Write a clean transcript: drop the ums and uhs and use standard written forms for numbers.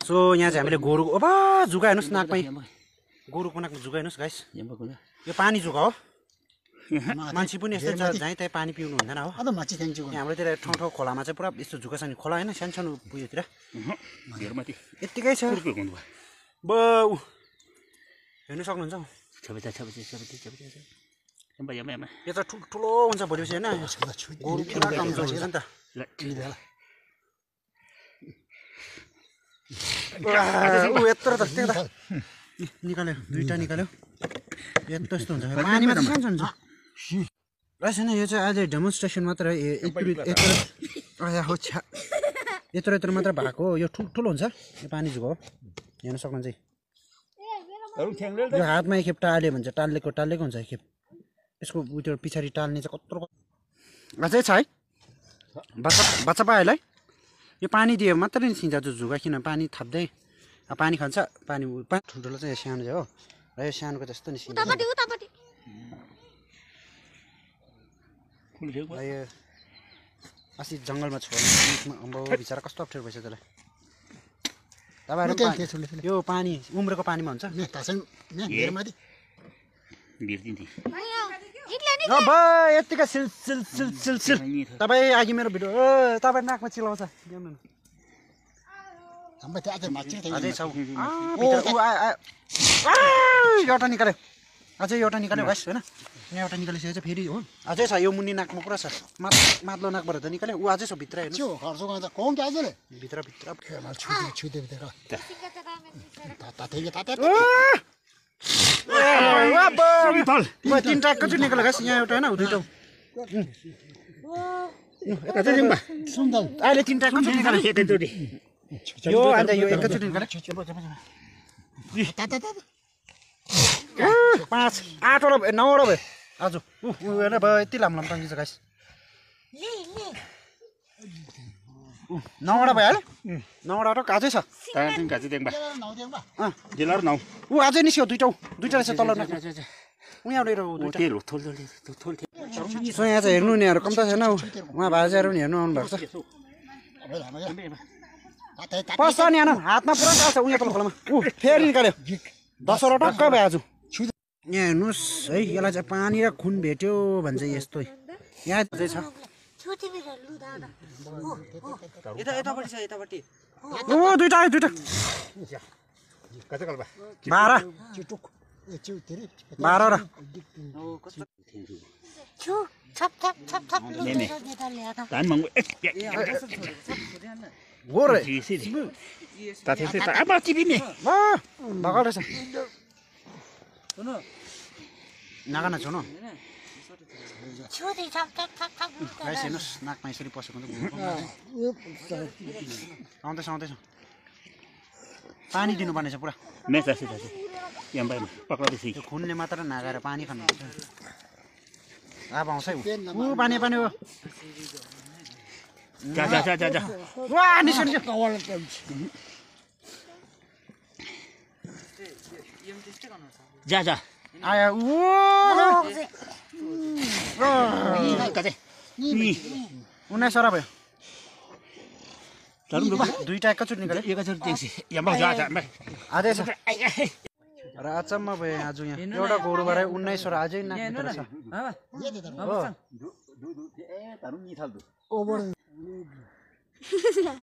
so यहाँ चाहिँ हामीले गोरु अब जुगा हेर्नुहोस् नाकमै गोरुको नाकमा जुगा हेर्नुहोस् गाइस यो पानी जुगा हो मान्छे पनि यस्तो जहीँ त्यहीँ पानी पिउनु हुँदैन हो हाम्रोतिर ठाउँ ठाउँ खोलामा चाहिँ पुरा यस्तो जुका छ नि खोला होइन सानो सानो उयोतिर यत्तिकै छ बाउ हेर्नु सक्नुहुन्छ यो त ठुलो हुन्छ भोलिपछि होइन गोरु पुरा कमजोर हुन्छ नि त यत्रो त निकाल्यो दुईवटा निकाल्यो यस्तो यस्तो हुन्छ पानीमा त सानो हुन्छ रहेछ नि यो चाहिँ अहिले डेमोन्स्ट्रेसन मात्र यत्रो यत्रो मात्र भएको हो यो ठुलो हुन्छ यो पानी जुगा हो हेर्न सक्नुहुन्छ यो हातमा एकखेप टाल्यो भने चाहिँ टाल्लेको हुन्छ एकखेप यसको त्यो पछाडि टाल्ने चाहिँ कत्रो अझै छ है बच्चा पायोलाई यो पानी दियो मात्रै निस्किन्छ जो जुगा किन पानी थप्दै पानी खान्छ पानी ठुल्ठुलो चाहिँ सानो चाहिँ हो र यो सानोको जस्तो निस्किन्छ यो अस्ति जङ्गलमा छोड्नु अम्बो बिचरा कस्तो अप्ठ्यारो भएछ त्यसलाई तपाईँहरू यो पानी उम्रेको पानीमा हुन्छ यत्तिकै सिल तपाईँ अघि मेरो भिडियो तपाईँ नाकमा चिलाउँछ एउटा निकाल्यो अझै एउटा निकाल्यो भाइस होइन यहाँ एउटा निकालिसकेको छ फेरि हो अझै छ यो मुनि नाकमा पुरा छ माथ्लो नाकबाट त निकाल्यो ऊ अझै छ भित्र हेर्नु तिनवटा एकैचोटि निकाल्यो गाइस यहाँ एउटा होइन दुईवटा अहिले तिनवटा एकैचोटि निकाल्यो यो अन्त यो एकैचोटि निकाल्यो 5 8वटा 9वटा भयो आज हेर्न भयो यति लामो टङ्गिन्छ गाइस 9वटा भइहाल्यो 9वटा काजै छ ऊ अझै निस्क्यो दुईवटा रहेछ तल सो यहाँ चाहिँ हेर्नु नि कम त छैन उहाँ भाइजाहरू पनि हेर्नु आउनु भएको छ पस्छ नि हातमा पुरा चाल्छ उहाँ तल खोलामा फेरि निकाल्यो 10वटा टक्क भयो आज यहाँ हेर्नुहोस् है यसलाई चाहिँ पानी र खुन भेट्यो भने चाहिँ यस्तो यहाँ चाहिँ छ दुईवटा 12 नागाना छ न हेर्नुहोस् नाकमा यसरी पसेको आउँदैछ पानी दिनुपर्ने छ पुरा खुनले मात्र नागाएर पानी खानुपर्छ अब आउँछ ऊ पानी हो जा आया ऊ 19वटा भयो दुईवटा एकैचोटि निकाल्यो अझै छ र अचम्म भयो आज यहाँ एउटा गोरुबाट 19वटा अझै नाक्नु छ